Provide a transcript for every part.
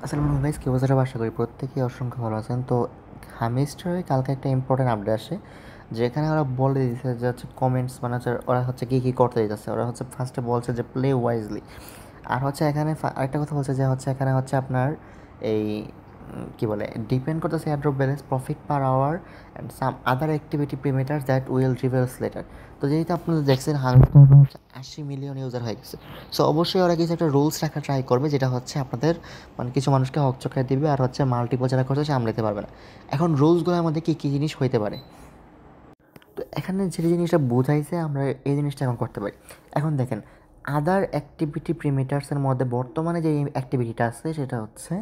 আসসালামু আলাইকুম গাইস, কি অবস্থা? আশা করি প্রত্যেকেই অসংখ্য ভালো আছেন। তো হামিস্টারে কালকে একটা ইম্পর্টেন্ট আপডেট আসে, যেখানে ওরা বলে দিয়েছে যে হচ্ছে কমেন্টস মানে হচ্ছে ওরা হচ্ছে কী করতে দিতেছে। ওরা হচ্ছে ফার্স্টে বলছে যে প্লে ওয়াইজলি, আর হচ্ছে এখানে আরেকটা কথা বলছে যে হচ্ছে এখানে হচ্ছে আপনার এই কী বলে ডিপেন্ড করতেছে airdrop balance, profit per hour and some other activity parameter that will reveals later. তো যেহেতু আপনারা দেখছেন হামিস্টার হচ্ছে 80 মিলিয়ন ইউজার হয়ে গেছে, সো অবশ্যই ওরা কিছু একটা রুলস রাখা ট্রাই করবে, যেটা হচ্ছে আপনাদের মানে কিছু মানুষকে হকচকায় দিবে, আর হচ্ছে মাল্টিপল যারা করছে সামলাতে পারবে না। এখন রুলসগুলোর মধ্যে কী কী জিনিস হইতে পারে? তো এখানে যে জিনিসটা বোঝাইছে আমরা এই জিনিসটা এখন করতে পারি। এখন দেখেন, আদার অ্যাক্টিভিটি প্রিমিটার্সের মধ্যে বর্তমানে যে অ্যাক্টিভিটিটা আছে সেটা হচ্ছে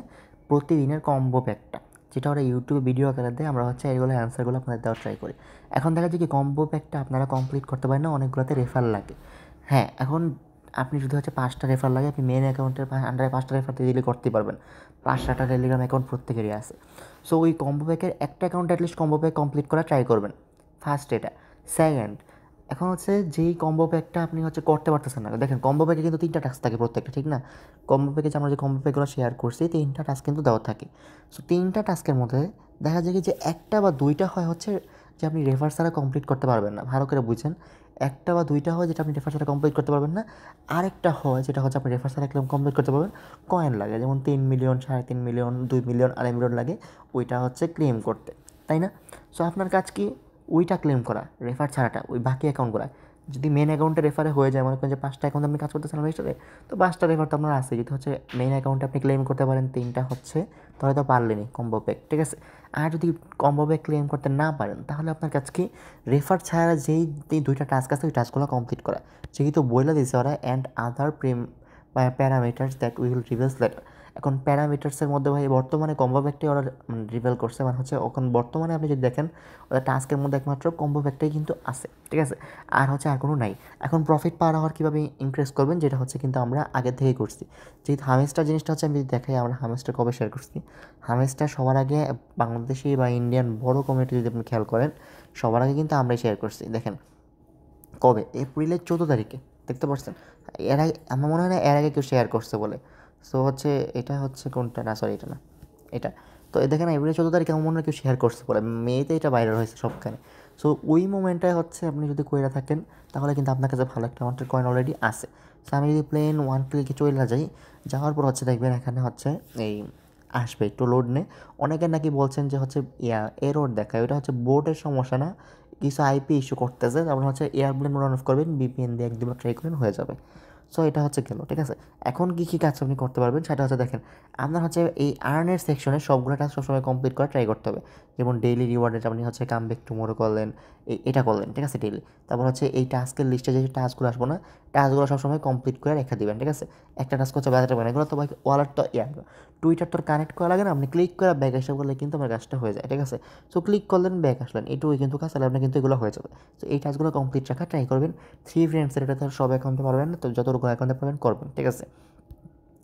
প্রতিদিনের কম্বো প্যাকটা, যেটা ওরা ইউটিউবে ভিডিও আকারে দেয়। আমরা হচ্ছে এইগুলো অ্যান্সারগুলো আপনাদের দেওয়ার ট্রাই করি। এখন দেখা যায় কি কম্বো প্যাকটা আপনারা কমপ্লিট করতে পারেন না, অনেকগুলোতে রেফার লাগে। হ্যাঁ, এখন আপনি যদি হচ্ছে 5টা রেফার লাগে, আপনি মেন অ্যাকাউন্টের আন্ডারে 5টা রেফার দিলে করতেই পারবেন। 5-6টা টেলিগ্রাম অ্যাকাউন্ট প্রত্যেকেরই আছে। সো ওই কম্বো প্যাকের একটা account at least combo pack complete করা ট্রাই করবেন, ফার্স্ট এটা। সেকেন্ড, এখন হচ্ছে যেই কম্বো প্যাকটা আপনি হচ্ছে করতে পারতেছেন না, দেখেন কম্বো প্যাকে কিন্তু 3টা টাস্ক থাকে প্রত্যেকটা, ঠিক না? কম্বো প্যাকে যে আমরা যে কম্বো প্যাকগুলো শেয়ার করছি 3টা টাস্ক কিন্তু দেওয়া থাকে। সো 3টা টাস্কের মধ্যে দেখা যায় কি যে 1টা বা 2টা হয় হচ্ছে যে আপনি রেফার ছাড়া কমপ্লিট করতে পারবেন না, ভালো করে বুঝছেন। 1টা বা 2টা হয় যেটা আপনি রেফার ছাড়া কমপ্লিট করতে পারবেন না। আরেকটা হয় যেটা হচ্ছে আপনি রেফার ছাড়া কমপ্লিট করতে পারবেন। কয়েন লাগে, যেমন 3 মিলিয়ন, 3.5 মিলিয়ন, 2 মিলিয়ন, 2.5 মিলিয়ন লাগে ওইটা হচ্ছে ক্লেম করতে, তাই না? সো আপনার কাজ কি? ওইটা ক্লেম করা, রেফার ছাড়াটা, ওই বাকি অ্যাকাউন্টগুলো। যদি মেন অ্যাকাউন্টে রেফারে হয়ে যায়, মনে করেন যে 5টা অ্যাকাউন্টে আপনি কাজ করতেছেন রেজিস্টারে, তো 5টা রেফার তো আপনার আছে। যদি হচ্ছে মেন অ্যাকাউন্টে আপনি ক্লেম করতে পারেন 3টা হচ্ছে, তাহলে তো পারলেনই কম্বো প্যাক, ঠিক আছে? আর যদি কম্বো প্যাক ক্লেম করতে না পারেন, তাহলে আপনার কাছে কি রেফার ছাড়া যেই 2টা টাস্ক আছে ওই টাস্কগুলো কমপ্লিট করা, যেহেতু বইলা দিয়েছে ওরা and other parameters that will reveals letter. এখন প্যারামিটার্সের মধ্যে ভাই বর্তমানে কম্বো প্যাকটাই ওরা রিভেল করছে, মানে হচ্ছে এখন বর্তমানে আপনি যদি দেখেন ওদের টাস্কের মধ্যে একমাত্র কম্বো প্যাকটাই কিন্তু আছে, ঠিক আছে? আর হচ্ছে আর কোনো নাই। এখন প্রফিট পার আওয়ার কীভাবে ইনক্রিজ করবেন, যেটা হচ্ছে কিন্তু আমরা আগে থেকেই করছি। যেহেতু হামেস্টার জিনিসটা হচ্ছে আমি যদি দেখাই, আমরা হামেস্টার কবে শেয়ার করছি। হামেস্টার সবার আগে বাংলাদেশি বা ইন্ডিয়ান বড় কমিউনিটি যদি আপনি খেয়াল করেন, সবার আগে কিন্তু আমরাই শেয়ার করছি। দেখেন কবে, এপ্রিলের 14 তারিখে, দেখতে পাচ্ছেন? এর আগে আমার মনে হয় না এর আগে কেউ শেয়ার করছে বলে। সো হচ্ছে এটা হচ্ছে কোনটা, না সরি এটা না, এটা। তো দেখেন এপ্রিল 14 তারিখে আমার মনে হয় কেউ শেয়ার করছে বলে, মেতে এটা ভাইরাল হয়েছে সবখানে। সো ওই মোমেন্টটায় হচ্ছে আপনি যদি কইরা থাকেন, তাহলে কিন্তু আপনার কাছে ভালো একটা অ্যামাউন্টের কয়েন অলরেডি আছে। সো আমি যদি প্লেন ওয়ান ক্লিকে চলে যাই, যাওয়ার পর হচ্ছে দেখবেন এখানে হচ্ছে এই আসবে একটু লোড নে। অনেকে নাকি বলছেন যে হচ্ছে এরর দেখায়, ওটা হচ্ছে বোর্ডের সমস্যা না, কিছু আইপি ইস্যু করতেছে। তারপর হচ্ছে এয়ারপ্লেন মোড অন অফ করবেন, বিপিএন দিয়ে 1-2বার ট্রাই করেন, হয়ে যাবে। সো এটা হচ্ছে গেল, ঠিক আছে? এখন কী কাজ আপনি করতে পারবেন সেটা হচ্ছে দেখেন, আপনার হচ্ছে এই আর্নের সেকশনে সবগুলো টাস্ক সবসময় কমপ্লিট করা ট্রাই করতে হবে। যেমন ডেইলি রিওয়ার্ডের আপনি হচ্ছে কাম ব্যাক টুমোরো করলেন, এটা করলেন, ঠিক আছে, ডেইলি। তারপর হচ্ছে এই টাস্কের লিস্টে যে টাস্কগুলো আসবো না, টাস্কগুলো সবসময় কমপ্লিট করে রেখে দিবেন, ঠিক আছে? একটা টাস্ক হচ্ছে ব্যাটার মানে এগুলো তো ভাই ওয়ালেট তো টুইটার তোর কানেক্ট করা লাগে না, আপনি ক্লিক করে ব্যাক এসে করলে কিন্তু আমার কাজটা হয়ে যায়, ঠিক আছে? সো ক্লিক করলেন, ব্যাক আসলেন, এটুকুই কিন্তু কাজ, তাহলে আপনার কিন্তু এগুলো হয়ে যাবে। সো এই টাস্কগুলো কমপ্লিট রাখা ট্রাই করবেন। 3 ফ্রেন্ডসের এটা তো সব অ্যাকাউন্টে পারবেন না, তো যতটুকু অ্যাকাউন্টে পারবেন করবেন, ঠিক আছে?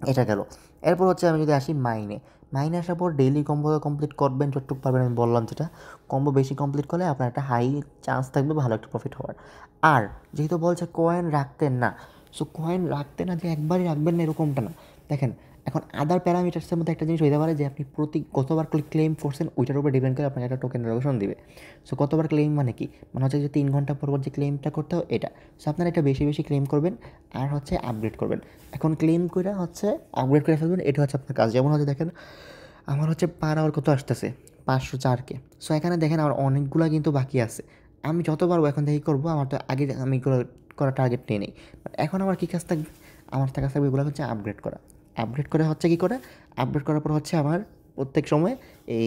এটা গেল। এরপর হচ্ছে আমি যদি আসি মাইনে, মাইনে আসার পর ডেইলি কম্বো কমপ্লিট করবেন যতটুকু পারবেন, আমি বললাম যেটা। কম্বো বেশি কমপ্লিট করলে আপনার একটা হাই চান্স থাকবে ভালো একটা প্রফিট হওয়ার। আর যেহেতু বলছে কয়েন রাখতেন না, সো কয়েন রাখতে না যে একবারই রাখবেন না এরকমটা না। দেখেন, এখন আদার প্যারামিটার্সের মধ্যে একটা জিনিস হইতে পারে যে আপনি প্রতি কতবার ক্লেম করছেন ওইটার উপর ডিপেন্ড করে আপনাকে একটা টোকেন অ্যালোকেশন দিবে। সো কতবার ক্লেম মানে কি, মানে হচ্ছে যে 3 ঘন্টা পর যে ক্লেমটা করতে হয় এটা। সো আপনারা এটা বেশি বেশি ক্লেম করবেন আর হচ্ছে আপগ্রেড করবেন। এখন ক্লেম করে হচ্ছে আপগ্রেড করে ফেলবেন, এটা হচ্ছে আপনার কাজ। যেমন হচ্ছে দেখেন আমার হচ্ছে পার আওয়ার কত আসতেছে, 504K। সো এখানে দেখেন আমার অনেকগুলো কিন্তু বাকি আছে। আমি যতবার এখন থেকে করবো, আমার তো আগে আমি করা টার্গেট নিয়ে নেই। বাট এখন আমার কী কাজ থাকবে, আমার কাজ থাকবে এগুলো হচ্ছে আপগ্রেড করা। আপগ্রেড করে হচ্ছে কী করে, আপগ্রেড করার পর হচ্ছে আমার প্রত্যেক সময় এই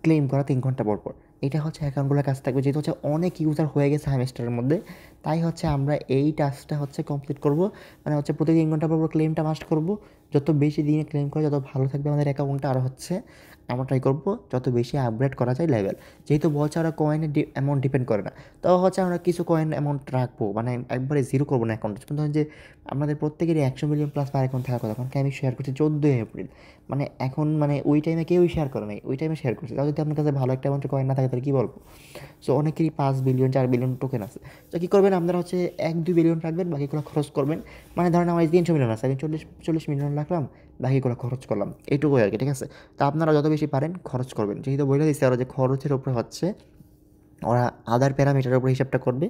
ক্লেম করা 3 ঘন্টা পর পর। এটা হচ্ছে অ্যাকাউন্টগুলোর কাজ থাকবে, যেহেতু হচ্ছে অনেক ইউজার হয়ে গেছে হাইমেস্টারের মধ্যে, তাই হচ্ছে আমরা এই টাস্কটা হচ্ছে কমপ্লিট করব। মানে হচ্ছে প্রতি 3 ঘন্টা পর পর ক্লেমটা মাস্ট করব। যত বেশি দিনে ক্লেম করে যত ভালো থাকবে আমাদের অ্যাকাউন্টটা, আর হচ্ছে আমরা ট্রাই করবো যত বেশি আপগ্রেড করা যায় লেভেল। যেহেতু বলছে ওরা কয়েনের অ্যামাউন্ট ডিপেন্ড করে না, তো হচ্ছে আমরা কিছু কয়েন অ্যামাউন্ট রাখবো, মানে একবারে জিরো করবো না অ্যাকাউন্টে। কিন্তু যে আমাদের প্রত্যেকেরই 100 মিলিয়ন প্লাস পার অ্যাকাউন্ট থাকার কথা, কারণ আমি শেয়ার করছি 14 এপ্রিল। মানে এখন মানে ওই টাইমে কেউই শেয়ার করে নাই, ওই টাইমে শেয়ার করছে। তাও যদি আপনার কাছে ভালো একটা অ্যামাউন্টের কয়েন না থাকে তাহলে কী বলবো। সো অনেকেরই 5 বিলিয়ন 4 বিলিয়ন টোকেন আছে। তো কী করবেন, আপনারা হচ্ছে 1-2 বিলিয়ন রাখবেন, বাকিগুলো খরচ করবেন। মানে ধরেন আমার 300 মিলিয়ন আছে, আমি 40 মিলিয়ন রাখলাম, বাকিগুলো খরচ করলাম, এইটুকুই আর কি, ঠিক আছে। তা আপনারা যত বেশি পারেন খরচ করবেন, যেহেতু বলে দিচ্ছে ওরা যে খরচের উপরে হচ্ছে ওরা আদার প্যারামিটারের উপর হিসাবটা করবে,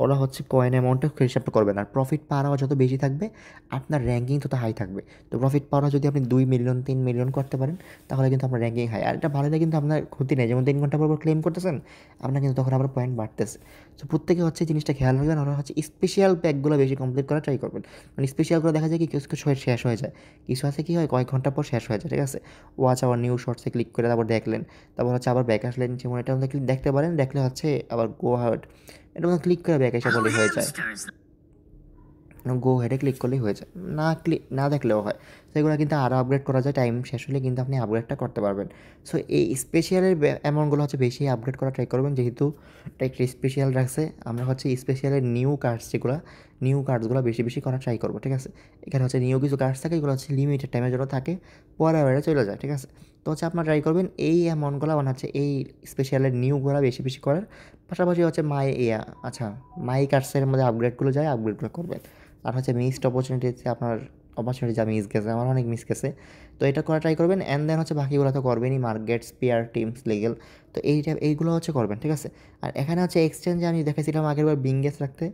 ওরা হচ্ছে কয়েন অ্যামাউন্টটা হিসাবটা করবে না। আর প্রফিট পার আওয়ার যত বেশি থাকবে আপনার র্যাঙ্কিং তত হাই থাকবে। তো প্রফিট পার আওয়ার যদি আপনি 2 মিলিয়ন 3 মিলিয়ন করতে পারেন তাহলে কিন্তু আপনার র্যাঙ্কিং হাই। আর এটা ভালোলে কিন্তু আপনার ক্ষতি নেই, যেমন 3 ঘন্টা পর ক্লেম করতেছেন আপনার কিন্তু তখন আবার পয়েন্ট বাড়তেছে। তো প্রত্যেকে হচ্ছে জিনিসটা খেয়াল রাখবেন, ওরা হচ্ছে স্পেশাল প্যাকগুলো বেশি কমপ্লিট করার ট্রাই করবেন। মানে স্পেশালগুলো দেখা যায় কি কিছু কিছু শেষ হয়ে যায়, কিছু আছে কি হয় কয়েক ঘন্টা পর শেষ হয়ে যায়, ঠিক আছে। ওয়াচ আবার নিউ শর্টসে ক্লিক করে তারপর দেখলেন, তারপর হচ্ছে আবার ব্যাক আসলেন, যেমন এটা মধ্যে দেখতে পারেন, দেখলে হচ্ছে আবার গো হার্ট এটা মধ্যে ক্লিক করে ব্যাক এসে বলে হয়ে যায়, গো হেডে ক্লিক করলেই হয়ে যায়, না দেখলেও হয়। তো এগুলো কিন্তু আরও আপগ্রেড করা যায়, টাইম শেষ হলে কিন্তু আপনি আপগ্রেডটা করতে পারবেন। সো এই স্পেশালের অ্যামাউন্টগুলো হচ্ছে বেশি আপগ্রেড করা ট্রাই করবেন, যেহেতু এটা একটু স্পেশাল রাখছে। আমরা হচ্ছে স্পেশালের নিউ কার্ডস যেগুলো, নিউ কার্ডসগুলো বেশি বেশি করা ট্রাই করবো, ঠিক আছে। এখানে হচ্ছে নিউ কিছু কার্ডস থাকে, এগুলো হচ্ছে লিমিটেড টাইমের জন্য থাকে, পরে আবার চলে যায়, ঠিক আছে। তো হচ্ছে আপনার ট্রাই করবেন এই অ্যামাউন্টগুলো মানে হচ্ছে এই স্পেশালের নিউগুলো বেশি বেশি করার পাশাপাশি হচ্ছে আচ্ছা মাই কার্ডসের মধ্যে আপগ্রেডগুলো যায়, আপগ্রেডগুলো করবেন। আর হচ্ছে মিসড অপরচুনিটিতে আপনার অপরচুনিটি যা মিস গেছে, আমার অনেক মিস গেছে, তো এটা করা ট্রাই করবেন। অ্যান্ড দেন হচ্ছে বাকিগুলো তো করবেনই, মার্কেট স্পেয়ার টিমস লিগেল, তো এইগুলো হচ্ছে করবেন, ঠিক আছে। আর এখানে হচ্ছে এক্সচেঞ্জে আমি দেখেছিলাম আগেরবার বিঙ্গেস রাখতে,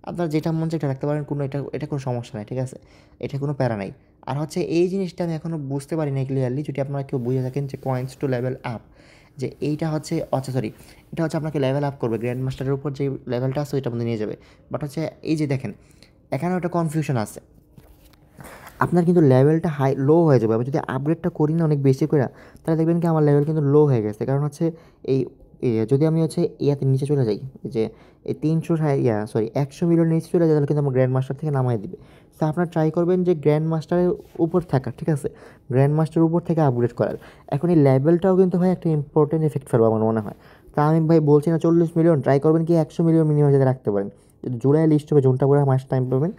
আপনার যেটা মন চায় এটা রাখতে পারেন, কোনো এটা কোনো সমস্যা নাই, ঠিক আছে, এটা কোনো প্যারা নাই। আর হচ্ছে এই জিনিসটা আমি এখনও বুঝতে পারি না ক্লিয়ারলি, যদি আপনারা কেউ বুঝে থাকেন যে কয়েন্স টু লেভেল আপ, যে এইটা হচ্ছে আচ্ছা সরি, এটা হচ্ছে আপনাকে লেভেল আপ করবে, গ্র্যান্ড মাস্টারের উপর যে লেভেলটা আছে ওইটার মধ্যে নিয়ে যাবে। বাট হচ্ছে এই যে দেখেন এখানেও একটা কনফিউশন আছে, আপনার কিন্তু লেভেলটা লো হয়ে যাবে। আমি যদি আপগ্রেডটা করি না অনেক বেশি করে, তাহলে দেখবেন কি আমার লেভেল কিন্তু লো হয়ে গেছে। কারণ হচ্ছে এই যদি আমি হচ্ছে ইয়াতে নিচে চলে যাই, যে এই 100 মিলিয়ন নিচে চলে যায়, তাহলে কিন্তু আমার গ্র্যান্ড মাস্টার থেকে নামাই দিবে। তো আপনার ট্রাই করবেন যে গ্র্যান্ড মাস্টারের উপর থাকা, ঠিক আছে, গ্র্যান্ড মাস্টারের উপর থেকে আপগ্রেড করার। এখন এই লেভেলটাও কিন্তু ভাই একটা ইম্পর্টেন্ট এফেক্ট ফেলবে আমার মনে হয়। তা আমি ভাই বলছি না 40 মিলিয়ন, ট্রাই করবেন কি 100 মিলিয়ন মিনিমাম যাতে রাখতে পারেন। যদি জুলাই লিস্ট হবে জোনটা করে মাস টাইম পাবেন,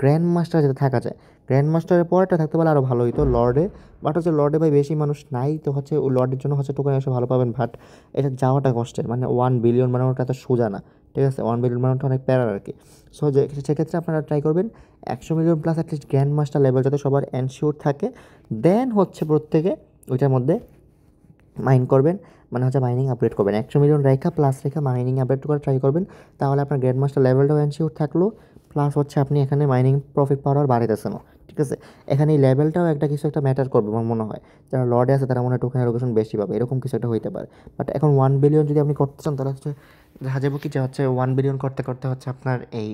গ্র্যান্ড মাস্টার যাতে থাকা যায়, গ্র্যান্ড মাস্টারের পরেরটা থাকতে পারলে আরও ভালো হতো লর্ডে। বাট হচ্ছে লর্ডে ভাই বেশি মানুষ নাই, তো হচ্ছে ওই লর্ডের জন্য হচ্ছে টোকেন এসে ভালো পাবেন, বাট এটা যাওয়াটা কষ্টের, মানে 1 বিলিয়ন বানানোটা এত সোজা না, ঠিক আছে, 1 বিলিয়ন বানানোটা অনেক প্যারার আর কি। সো সেক্ষেত্রে আপনারা ট্রাই করবেন 100 million plus at least grand master level যাতে সবার এনশিওর থাকে, দেন হচ্ছে প্রত্যেকে ওইটার মধ্যে মাইন করবেন, মানে হচ্ছে মাইনিং আপগ্রেড করবেন। 100 মিলিয়ন প্লাস রেখা মাইনিং আপগ্রেড করা ট্রাই করবেন, তাহলে আপনার গ্র্যান্ড মাস্টার লেভেলটাও এনশিওর থাকলো, প্লাস হচ্ছে আপনি এখানে মাইনিং প্রফিট পাওয়ার বাড়াইতেছেন, ঠিক আছে। এখানে এই লেভেলটাও একটা কিছু একটা ম্যাটার করবে আমার মনে হয়, যারা লর্ডে আছে তারা মনে হয় টোকেন অ্যালোকেশন বেশি পাবে, এরকম কিছু একটা হইতে পারে। বাট এখন 1 বিলিয়ন যদি আপনি করতে চান তাহলে হচ্ছে দেখা যাবে কি যে হচ্ছে 1 বিলিয়ন করতে করতে হচ্ছে আপনার এই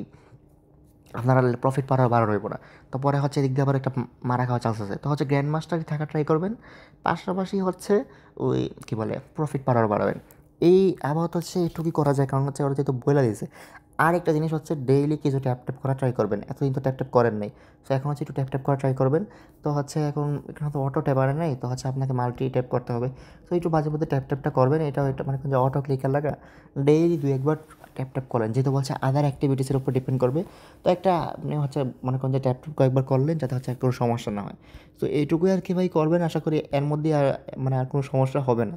আপনারা প্রফিট পাওয়ার বাড়ানো হইব না, তো পরে হচ্ছে এদিক দিয়ে আবার একটা মারা খাওয়ার চান্স আছে। তো হচ্ছে গ্র্যান্ড মাস্টার থাকা ট্রাই করবেন, পাশাপাশি হচ্ছে ওই কী বলে প্রফিট পাওয়ার বাড়াবেন। এই আবহাওয়া হচ্ছে এটুকুই করা যায়, কারণ হচ্ছে ওরা যেহেতু বলে দিয়েছে। আর একটা জিনিস হচ্ছে ডেইলি কিছু ট্যাপ ট্যাপ করা ট্রাই করবেন, এতদিন তো ট্যাপ ট্যাপ করেন নাই, তো এখন হচ্ছে একটু ট্যাপ ট্যাপ করা ট্রাই করবেন। তো হচ্ছে এখন এখানে তো অটো ট্যাপ আরে নাই, তো হচ্ছে আপনাকে মাল্টি ট্যাপ করতে হবে, তো একটু মাঝে মধ্যে ট্যাপ ট্যাপটা করবেন, এটা মানে যে অটো ক্লিকার লাগা ডেইলি 2-1 বার ট্যাপ ট্যাপ করেন, যেহেতু বলছে আদার অ্যাক্টিভিটিসের উপর ডিপেন্ড করবে। তো একটা আপনি হচ্ছে মনে করেন যে ট্যাপ ট্যাপ কয়েকবার করলেন যাতে হচ্ছে কোনো সমস্যা না হয়। তো এইটুকুই আর কি ভাই করবেন, আশা করি এর মধ্যে আর মানে আর কোনো সমস্যা হবে না,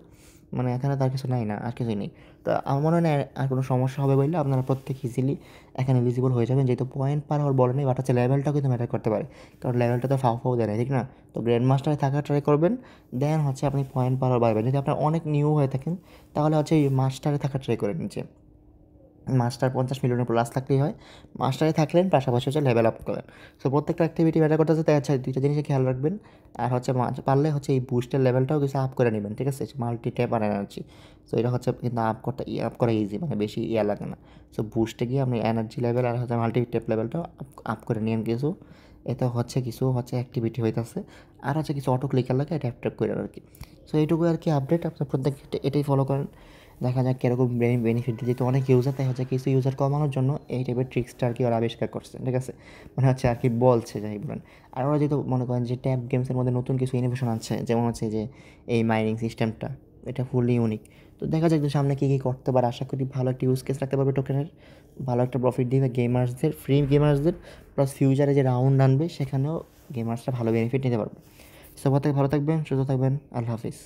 মানে এখানে তার কিছু নাই, না আর কিছুই নেই। তো আমার মনে হয় না আর কোনো সমস্যা হবে বললে আপনারা প্রত্যেক ইজিলি এখানে এলিজিবল হয়ে যাবেন, যেহেতু পয়েন্ট পার হওয়ার বলে নেই, বাট হচ্ছে লেভেলটাও কিন্তু ম্যাটার করতে পারে, কারণ লেভেলটা তো ফাও দেয় না, ঠিক না। তো গ্র্যান্ড মাস্টারে থাকা ট্রাই করবেন, দেন হচ্ছে আপনি পয়েন্ট পার হওয়ার বাড়বেন। যদি আপনার অনেক নিউ হয়ে থাকেন তাহলে হচ্ছে এই মাস্টারে থাকা ট্রাই করে নিচে, মাস্টার 50 মিলিয়নের প্লাস থাকলেই হয়, মাস্টারে থাকলেন পাশাপাশি হচ্ছে লেভেল আপ করেন। সো প্রত্যেকটা অ্যাক্টিভিটি ম্যাটার করতেছে, তাই হচ্ছে দুইটা জিনিসে খেয়াল রাখবেন। আর হচ্ছে পারলে হচ্ছে এই বুস্টের লেভেলটাও কিছু আপ করে নেবেন, ঠিক আছে, মাল্টি ট্যাপ আর এনার্জি। সো এটা হচ্ছে কিন্তু আপ করা ইজি, মানে বেশি লাগে না। সো বুস্টে গিয়ে আপনি এনার্জি লেভেল আর হচ্ছে মাল্টি ট্যাপ লেভেলটাও আপ করে নিন কিছু, এতে হচ্ছে কিছু হচ্ছে অ্যাক্টিভিটি হইতেছে, আর হচ্ছে কিছু অটো ক্লিকার লাগে ট্যাপ ট্যাপ করে আর কি। সো এইটুকু আর কি আপডেট, আপনার প্রত্যেক এটাই ফলো করেন, দেখা যাক কীরকম বেনিফিট দিয়ে। যেহেতু অনেক ইউজার, তাই হচ্ছে কিছু ইউজার কমানোর জন্য এই টাইপের ট্রিক্সটা আর কি ওরা আবিষ্কার করছে, ঠিক আছে, মানে হচ্ছে আর কি বলছে যাই বলেন। আর ওরা যেহেতু মনে করেন যে ট্যাব গেমসের মধ্যে নতুন কিছু ইনোভেশন আছে, যেমন হচ্ছে যে এই মাইনিং সিস্টেমটা, এটা ফুললি ইউনিক। তো দেখা যাক যে সামনে কী কী করতে পারে, আশা করি ভালো একটা ইউজ কেস রাখতে পারবে টোকেনের, ভালো একটা প্রফিট দিবে গেমার্সদের, ফ্রি গেমার্সদের, প্লাস ফিউচারে যে রাউন্ড আনবে সেখানেও গেমার্সরা ভালো বেনিফিট নিতে পারবে। সব থেকে ভালো থাকবেন, সুস্থ থাকবেন, আল্লাহ হাফিজ।